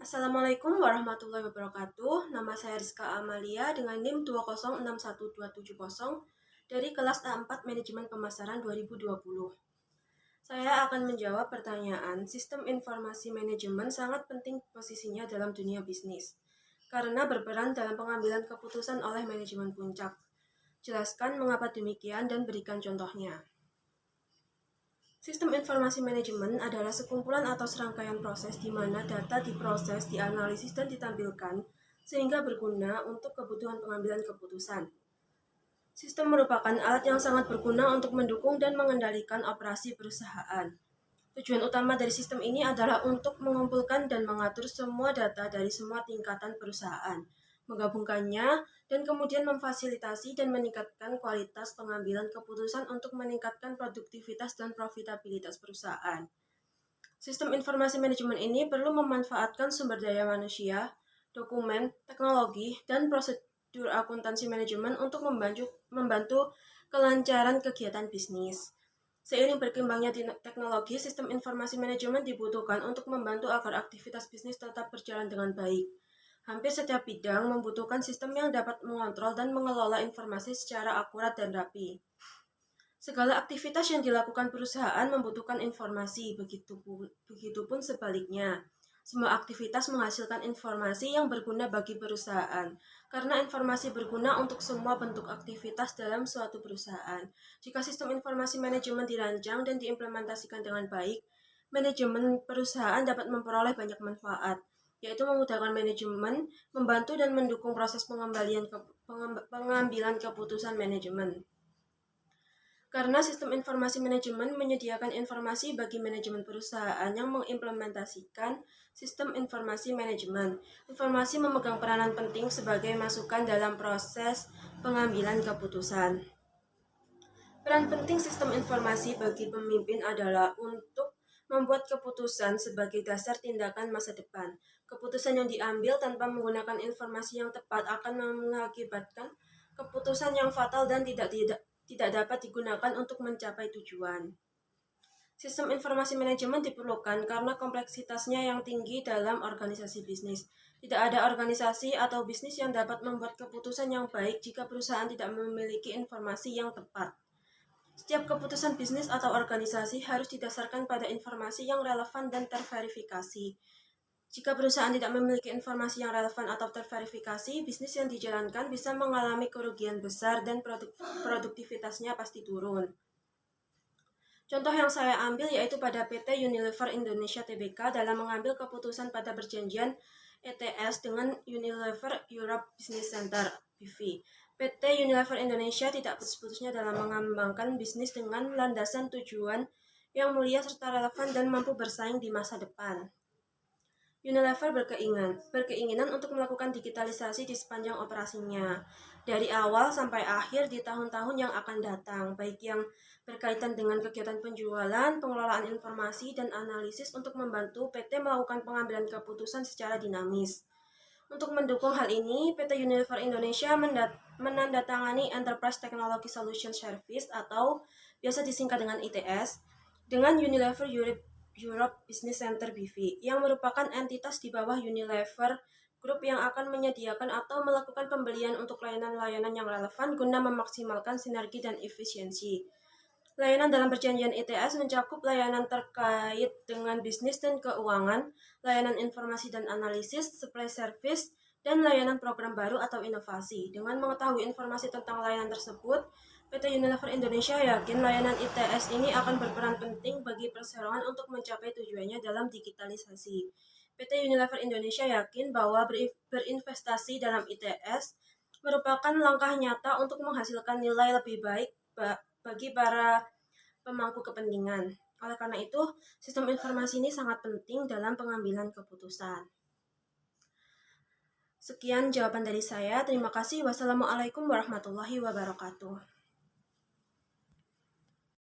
Assalamualaikum warahmatullahi wabarakatuh. Nama saya Rizka Amalia dengan NIM 2061270 dari kelas A4 Manajemen Pemasaran 2020. Saya akan menjawab pertanyaan, sistem informasi manajemen sangat penting posisinya dalam dunia bisnis karena berperan dalam pengambilan keputusan oleh manajemen puncak. Jelaskan mengapa demikian dan berikan contohnya. Sistem informasi manajemen adalah sekumpulan atau serangkaian proses di mana data diproses, dianalisis, dan ditampilkan sehingga berguna untuk kebutuhan pengambilan keputusan. Sistem merupakan alat yang sangat berguna untuk mendukung dan mengendalikan operasi perusahaan. Tujuan utama dari sistem ini adalah untuk mengumpulkan dan mengatur semua data dari semua tingkatan perusahaan, menggabungkannya, dan kemudian memfasilitasi dan meningkatkan kualitas pengambilan keputusan untuk meningkatkan produktivitas dan profitabilitas perusahaan. Sistem informasi manajemen ini perlu memanfaatkan sumber daya manusia, dokumen, teknologi, dan prosedur akuntansi manajemen untuk membantu kelancaran kegiatan bisnis. Seiring berkembangnya teknologi, sistem informasi manajemen dibutuhkan untuk membantu agar aktivitas bisnis tetap berjalan dengan baik. Hampir setiap bidang membutuhkan sistem yang dapat mengontrol dan mengelola informasi secara akurat dan rapi. Segala aktivitas yang dilakukan perusahaan membutuhkan informasi, begitupun sebaliknya. Semua aktivitas menghasilkan informasi yang berguna bagi perusahaan, karena informasi berguna untuk semua bentuk aktivitas dalam suatu perusahaan. Jika sistem informasi manajemen dirancang dan diimplementasikan dengan baik, manajemen perusahaan dapat memperoleh banyak manfaat, yaitu memudahkan manajemen, membantu dan mendukung proses pengambilan keputusan manajemen. Karena sistem informasi manajemen menyediakan informasi bagi manajemen perusahaan yang mengimplementasikan sistem informasi manajemen. Informasi memegang peranan penting sebagai masukan dalam proses pengambilan keputusan. Peran penting sistem informasi bagi pemimpin adalah untuk membuat keputusan sebagai dasar tindakan masa depan. Keputusan yang diambil tanpa menggunakan informasi yang tepat akan mengakibatkan keputusan yang fatal dan tidak dapat digunakan untuk mencapai tujuan. Sistem informasi manajemen diperlukan karena kompleksitasnya yang tinggi dalam organisasi bisnis. Tidak ada organisasi atau bisnis yang dapat membuat keputusan yang baik jika perusahaan tidak memiliki informasi yang tepat. Setiap keputusan bisnis atau organisasi harus didasarkan pada informasi yang relevan dan terverifikasi. Jika perusahaan tidak memiliki informasi yang relevan atau terverifikasi, bisnis yang dijalankan bisa mengalami kerugian besar dan produktivitasnya pasti turun. Contoh yang saya ambil yaitu pada PT Unilever Indonesia Tbk dalam mengambil keputusan pada perjanjian ETS dengan Unilever Europe Business Center (BV). PT Unilever Indonesia tidak putus-putusnya dalam mengembangkan bisnis dengan landasan tujuan yang mulia serta relevan dan mampu bersaing di masa depan. Unilever berkeinginan untuk melakukan digitalisasi di sepanjang operasinya, dari awal sampai akhir di tahun-tahun yang akan datang, baik yang berkaitan dengan kegiatan penjualan, pengelolaan informasi, dan analisis untuk membantu PT melakukan pengambilan keputusan secara dinamis. Untuk mendukung hal ini, PT Unilever Indonesia menandatangani Enterprise Technology Solution Service atau biasa disingkat dengan ITS dengan Unilever Europe Business Center (BV) yang merupakan entitas di bawah Unilever Group yang akan menyediakan atau melakukan pembelian untuk layanan-layanan yang relevan guna memaksimalkan sinergi dan efisiensi. Layanan dalam perjanjian ITS mencakup layanan terkait dengan bisnis dan keuangan, layanan informasi dan analisis, supply service, dan layanan program baru atau inovasi. Dengan mengetahui informasi tentang layanan tersebut, PT Unilever Indonesia yakin layanan ITS ini akan berperan penting bagi perseroan untuk mencapai tujuannya dalam digitalisasi. PT Unilever Indonesia yakin bahwa berinvestasi dalam ITS merupakan langkah nyata untuk menghasilkan nilai lebih baik bagi para pemangku kepentingan. Oleh karena itu, sistem informasi ini sangat penting dalam pengambilan keputusan. Sekian jawaban dari saya. Terima kasih. Wassalamualaikum warahmatullahi wabarakatuh.